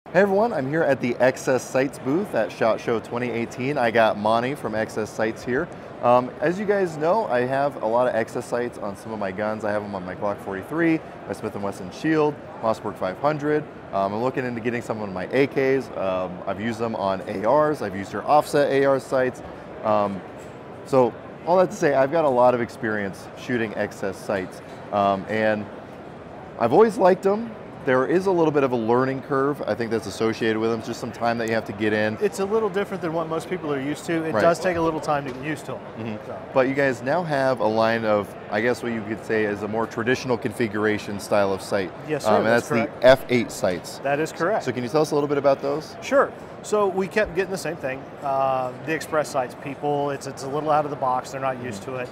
Hey everyone, I'm here at the XS Sights booth at SHOT Show 2018. I got Monty from XS Sights here. As you guys know, I have a lot of XS sights on some of my guns. I have them on my Glock 43, my Smith & Wesson Shield, Mossberg 500. I'm looking into getting some of my AKs. I've used them on ARs. I've used your offset AR sights. So all that to say, I've got a lot of experience shooting XS sights, and I've always liked them. There is a little bit of a learning curve, I think, that's associated with them. It's just some time that you have to get in. It's a little different than what most people are used to. It Right. does take a little time to get used to them. Mm-hmm. But you guys now have a line of, I guess what you could say is a more traditional configuration style of sight. Yes, sir, And that's correct. the F8 sights. That is correct. So can you tell us a little bit about those? Sure. So we kept getting the same thing. The express sights, people, it's a little out of the box. They're not used to it.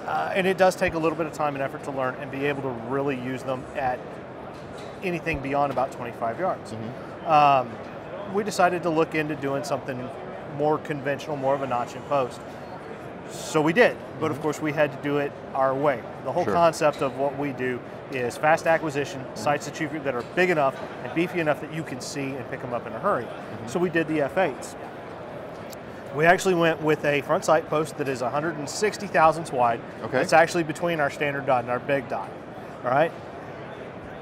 And it does take a little bit of time and effort to learn and be able to really use them at anything beyond about 25 yards. We decided to look into doing something more conventional, more of a notch in post. So we did, but of course we had to do it our way. The whole concept of what we do is fast acquisition, sights that are big enough and beefy enough that you can see and pick them up in a hurry. So we did the F8s. We actually went with a front sight post that is 160 thousandths wide. Okay. It's actually between our standard dot and our big dot, all right?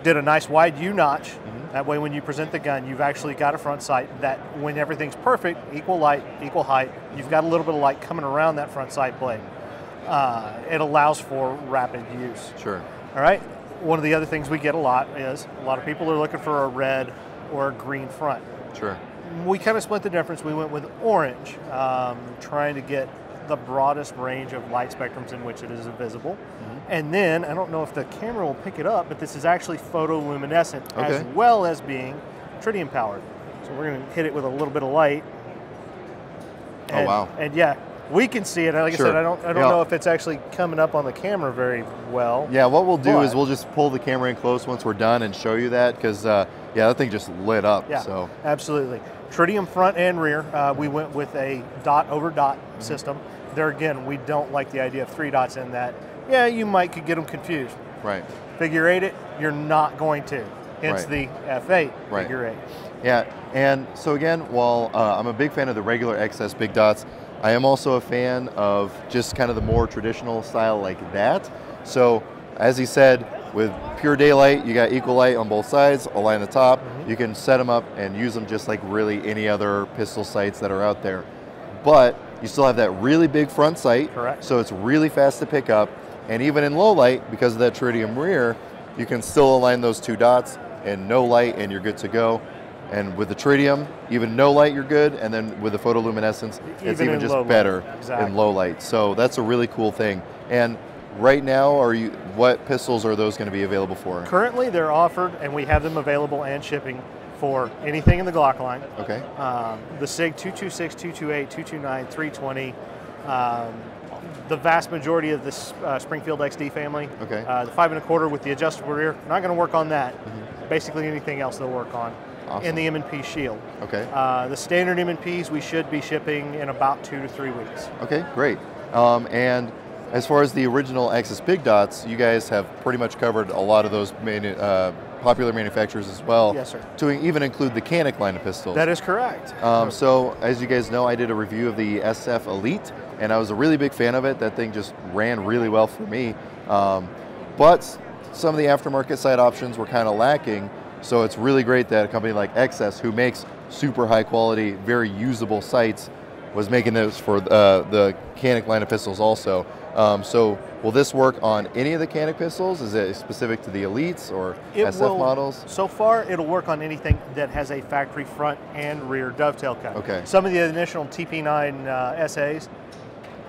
Did a nice wide U-notch. That way when you present the gun, you've actually got a front sight that when everything's perfect, equal light, equal height, you've got a little bit of light coming around that front sight blade. It allows for rapid use. Sure. All right, one of the other things we get a lot is a lot of people are looking for a red or a green front. Sure. We kind of split the difference. We went with orange, trying to get the broadest range of light spectrums in which it is visible. And then, I don't know if the camera will pick it up, but this is actually photoluminescent as well as being tritium powered. So we're going to hit it with a little bit of light. And, oh wow. And yeah, we can see it. Like I said, I don't know if it's actually coming up on the camera very well. Yeah, what we'll do is we'll just pull the camera in close once we're done and show you that, because yeah, that thing just lit up. Yeah, so absolutely. Tritium front and rear. We went with a dot over dot system. There again, we don't like the idea of 3 dots in that. Yeah, you could get them confused. Right. Figure 8 it, you're not going to. Hence the F8 figure 8. Yeah, and so again, while I'm a big fan of the regular XS big dots, I am also a fan of just kind of the more traditional style like that. So as he said, with pure daylight, you got equal light on both sides, a light on the top. You can set them up and use them just like really any other pistol sights that are out there. But you still have that really big front sight. Correct. So it's really fast to pick up. And even in low light, because of that tritium rear, you can still align those 2 dots in no light and you're good to go. And with the tritium, even no light, you're good. And then with the photoluminescence, it's even just better in low light. So that's a really cool thing. And right now, what pistols are those going to be available for? Currently, they're offered, and we have them available and shipping for anything in the Glock line. Okay. The SIG 226, 228, 229, 320. The vast majority of this Springfield XD family. Okay. The 5 1/4 with the adjustable rear, not going to work on that. Basically anything else they'll work on. Awesome. And the M&P Shield. Okay. The standard M&Ps we should be shipping in about 2 to 3 weeks. Okay, great. And as far as the original XS big dots, you guys have pretty much covered a lot of those popular manufacturers as well. Yes, sir. To even include the Canik line of pistols. That is correct. So as you guys know, I did a review of the SF Elite, and I was a really big fan of it. That thing just ran really well for me. But some of the aftermarket side options were kind of lacking. So it's really great that a company like XS, who makes super high quality, very usable sights, was making those for the Canik line of pistols also. So will this work on any of the Canik pistols? Is it specific to the Elites or SF models? So far, it'll work on anything that has a factory front and rear dovetail cut. Okay. Some of the initial TP9 SAs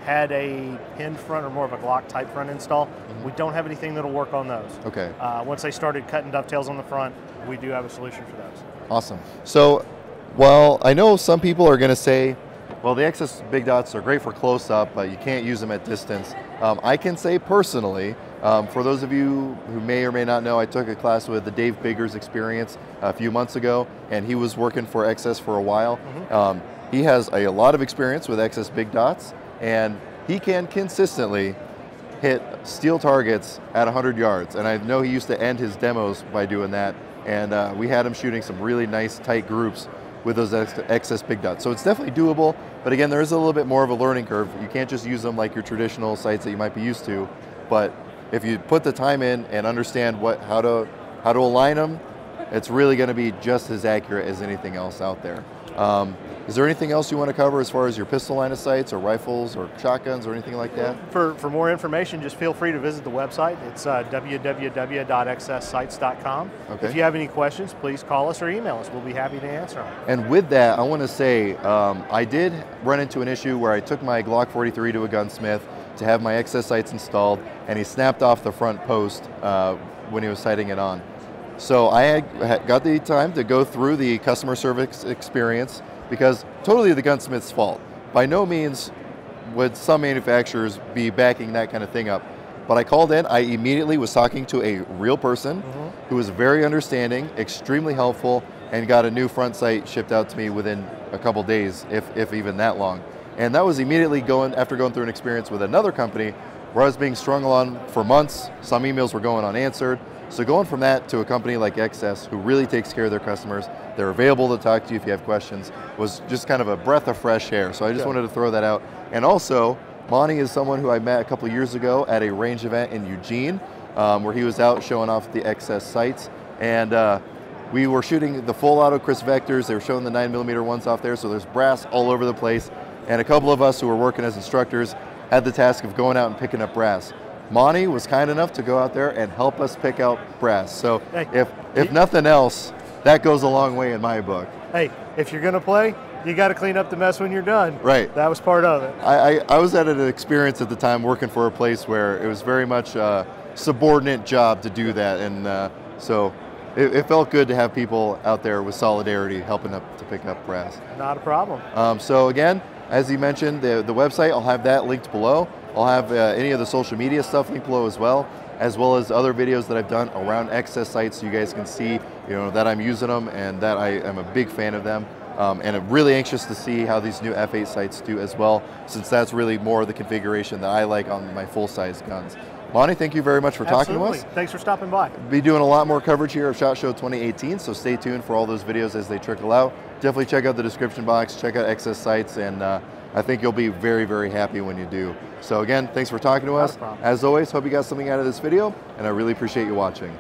had a pinned front or more of a Glock type front install. We don't have anything that'll work on those. Okay. Once they started cutting dovetails on the front, we do have a solution for those. Awesome. So, while I know some people are going to say, well, the XS big dots are great for close up, but you can't use them at distance. I can say personally, for those of you who may or may not know, I took a class with the Dave Biggers Experience a few months ago, and he was working for XS for a while. He has a lot of experience with XS big dots, and he can consistently hit steel targets at 100 yards. And I know he used to end his demos by doing that. and we had him shooting some really nice tight groups with those excess big dots. So it's definitely doable, but again, there is a little bit more of a learning curve. You can't just use them like your traditional sights that you might be used to, but if you put the time in and understand how to align them, it's really going to be just as accurate as anything else out there. Is there anything else you want to cover as far as your pistol line of sights or rifles or shotguns or anything like that? For more information, just feel free to visit the website. It's www.xssights.com. Okay. If you have any questions, please call us or email us. We'll be happy to answer them. And with that, I want to say I did run into an issue where I took my Glock 43 to a gunsmith to have my XS sights installed, and he snapped off the front post when he was sighting it on. So I had got the time to go through the customer service experience, because totally the gunsmith's fault. By no means would some manufacturers be backing that kind of thing up. But I called in, I immediately was talking to a real person who was very understanding, extremely helpful, and got a new front sight shipped out to me within a couple days, if even that long. And that was immediately after going through an experience with another company where I was being strung along for months. Some emails were going unanswered. So going from that to a company like XS, who really takes care of their customers, they're available to talk to you if you have questions, was just kind of a breath of fresh air. So I just wanted to throw that out. And also, Monty is someone who I met a couple years ago at a range event in Eugene, where he was out showing off the XS sights. And we were shooting the full auto Chris Vectors. They were showing the 9mm ones off there, so there's brass all over the place. And a couple of us who were working as instructors had the task of going out and picking up brass. Monty was kind enough to go out there and help us pick out brass. So if nothing else, that goes a long way in my book. Hey, if you're going to play, you got to clean up the mess when you're done. Right. That was part of it. I was at an experience at the time working for a place where it was very much a subordinate job to do that. And so it felt good to have people out there with solidarity helping up to pick up brass. Not a problem. So again, as you mentioned, the website, I'll have that linked below. I'll have any of the social media stuff linked below as well as other videos that I've done around XS sights, so you guys can see, that I'm using them and that I am a big fan of them. And I'm really anxious to see how these new F8 sights do as well, since that's really more of the configuration that I like on my full-size guns. Monty, thank you very much for talking to us. Thanks for stopping by. Be doing a lot more coverage here of SHOT Show 2018, so stay tuned for all those videos as they trickle out. Definitely check out the description box, check out XS sights, and I think you'll be very, very happy when you do. So again, thanks for talking to us. As always, hope you got something out of this video, and I really appreciate you watching.